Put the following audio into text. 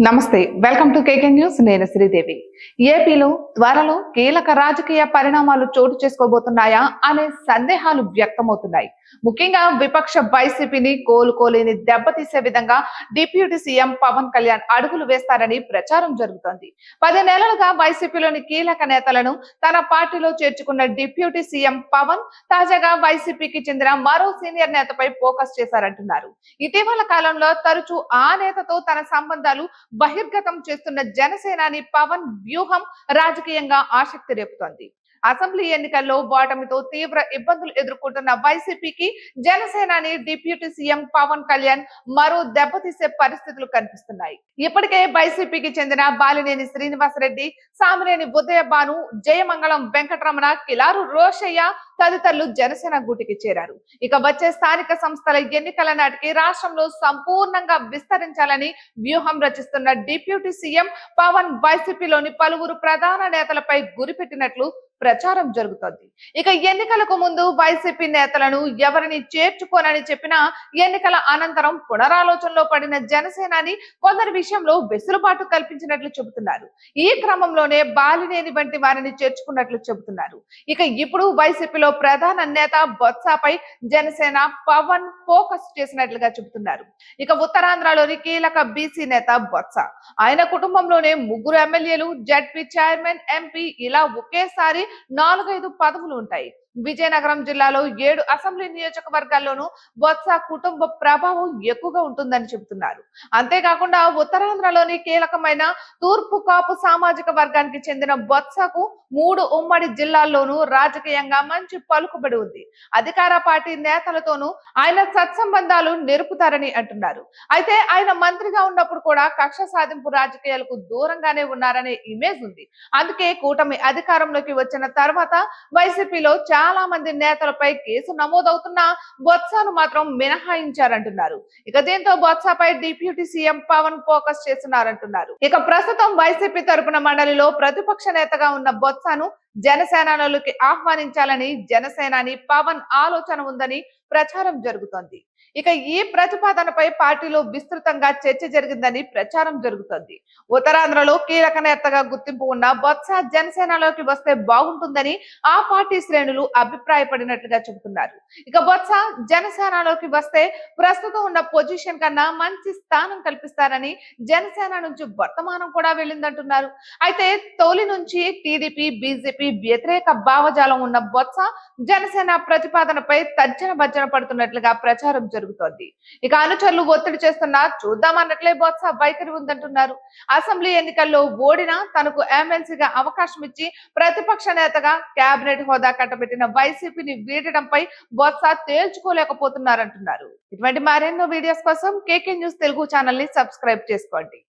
నమస్తే, welcome to KK news. నేను శ్రీదేవి. ఏపీలో త్వరలో కీలక రాజకీయ పరిణామాలు చోటు చేసుకోబోతున్నాయా అనే సందేహాలు వ్యక్తమవుతున్నాయి. ముఖ్యంగా విపక్ష వైసీపీని కోలుకోలేని దెబ్బతీసే విధంగా డిప్యూటీ సీఎం పవన్ కళ్యాణ్ అడుగులు వేస్తారని ప్రచారం జరుగుతోంది. 10 నెలలుగా వైసీపీలోని కీలక నేతలను తన పార్టీలో చేర్చుకున్న డిప్యూటీ సీఎం పవన్ తాజాగా వైసీపీకి చెందిన మరో సీనియర్ నేతపై ఫోకస్ చేశారంటున్నారు. ఇటీవల కాలంలో తరచూ ఆ నేతతో తన సంబంధాలు బహిర్గతం చేస్తున్న జనసేనాని పవన్ వ్యూహం రాజకీయంగా ఆసక్తి రేపుతోంది. అసెంబ్లీ ఎన్నికల్లో ఓటమితో తీవ్ర ఇబ్బందులు ఎదుర్కొంటున్న వైసీపీకి జనసేనాని డిప్యూటీ సీఎం పవన్ కళ్యాణ్ మరో దెబ్బతీసే పరిస్థితులు కనిపిస్తున్నాయి. ఇప్పటికే వైసీపీకి చెందిన బాలినేని శ్రీనివాసరెడ్డి, సామినేని ఉదయభాను, జయమంగళం వెంకటరమణ, కిలారు రోషయ్య తదితరులు జనసేన గూటికి చేరారు. ఇక వచ్చే స్థానిక సంస్థల ఎన్నికల నాటికి రాష్ట్రంలో సంపూర్ణంగా విస్తరించాలని వ్యూహం రచిస్తున్న డిప్యూటీ సీఎం పవన్ వైసీపీలోని పలువురు ప్రధాన నేతలపై గురిపెట్టినట్లు ప్రచారం జరుగుతోంది. ఇక ఎన్నికలకు ముందు వైసీపీ నేతలను ఎవరిని చేర్చుకోనని చెప్పినా ఎన్నికల అనంతరం పునరాలోచనలో పడిన జనసేనాని కొందరి విషయంలో వెసులుబాటు కల్పించినట్లు చెబుతున్నారు. ఈ క్రమంలోనే బాలినేని వంటి వారిని చేర్చుకున్నట్లు చెబుతున్నారు. ఇక ఇప్పుడు వైసీపీలో ప్రధాన నేత బొత్సపై జనసేన పవన్ ఫోకస్ చేసినట్లుగా చెబుతున్నారు. ఇక ఉత్తరాంధ్రలోని కీలక బీసీ నేత బొత్స, ఆయన కుటుంబంలోనే 3 ఎమ్మెల్యేలు, జడ్పీ చైర్మన్, ఎంపీ ఇలా ఒకేసారి 4-5 పదవులు ఉంటాయి. విజయనగరం జిల్లాలో 7 అసెంబ్లీ నియోజకవర్గాల్లోనూ బొత్స కుటుంబ ప్రభావం ఎక్కువగా ఉంటుందని చెబుతున్నారు. అంతేకాకుండా ఉత్తరాంధ్రలోని కీలకమైన తూర్పు కాపు సామాజిక వర్గానికి చెందిన బొత్సకు 3 ఉమ్మడి జిల్లాల్లోనూ రాజకీయంగా మంచి పలుకుబడి ఉంది. అధికార పార్టీ నేతలతోనూ ఆయన సత్సంబంధాలు నెరుపుతారని అంటున్నారు. అయితే ఆయన మంత్రిగా ఉన్నప్పుడు కూడా కక్ష సాధింపు రాజకీయాలకు దూరంగానే ఉన్నారనే ఇమేజ్ ఉంది. అందుకే కూటమి అధికారంలోకి వచ్చిన తర్వాత వైసీపీలో చాలా మంది నేతలపై కేసు నమోదవుతున్నా బొత్సను మాత్రం మినహాయించారంటున్నారు. ఇక దీంతో బొత్సపై డిప్యూటీ సీఎం పవన్ ఫోకస్ చేస్తున్నారంటున్నారు. ఇక ప్రస్తుతం వైసీపీ తరపున మండలిలో ప్రతిపక్ష నేతగా ఉన్న బొత్సను జనసేనలోకి ఆహ్వానించాలని జనసేనాని పవన్ ఆలోచన ఉందని ప్రచారం జరుగుతోంది. ఇక ఈ ప్రతిపాదనపై పార్టీలో విస్తృతంగా చర్చ జరిగిందని ప్రచారం జరుగుతోంది. ఉత్తరాంధ్రలో కీలక నేతగా గుర్తింపు ఉన్న బొత్స జనసేనలోకి వస్తే బాగుంటుందని ఆ పార్టీ శ్రేణులు అభిప్రాయపడినట్లుగా చెబుతున్నారు. ఇక బొత్స జనసేనలోకి వస్తే ప్రస్తుతం ఉన్న పొజిషన్ కన్నా మంచి స్థానం కల్పిస్తారని జనసేన నుంచి వర్తమానం కూడా వెళ్ళిందంటున్నారు. అయితే తొలి నుంచి టీడీపీ, బీజేపీ వ్యతిరేక భావజాలం ఉన్న బొత్స జనసేన ప్రతిపాదనపై తర్జన భర్జన పడుతున్నట్లుగా ప్రచారం జరుగుతోంది. ఇక అనుచరులు ఒత్తిడి చేస్తున్నా చూద్దామన్నట్లే బొత్స వైఖరి ఉందంటున్నారు. అసెంబ్లీ ఎన్నికల్లో ఓడినా తనకు ఎమ్మెల్సీగా అవకాశం ఇచ్చి ప్రతిపక్ష నేతగా కేబినెట్ హోదా కట్టబెట్టిన వైసీపీని వీడడంపై బొత్స తేల్చుకోలేకపోతున్నారంటున్నారు. ఇటువంటి మరెన్నో వీడియోస్ కోసం కేకే న్యూస్ తెలుగు ఛానల్ ని సబ్స్క్రైబ్ చేసుకోండి.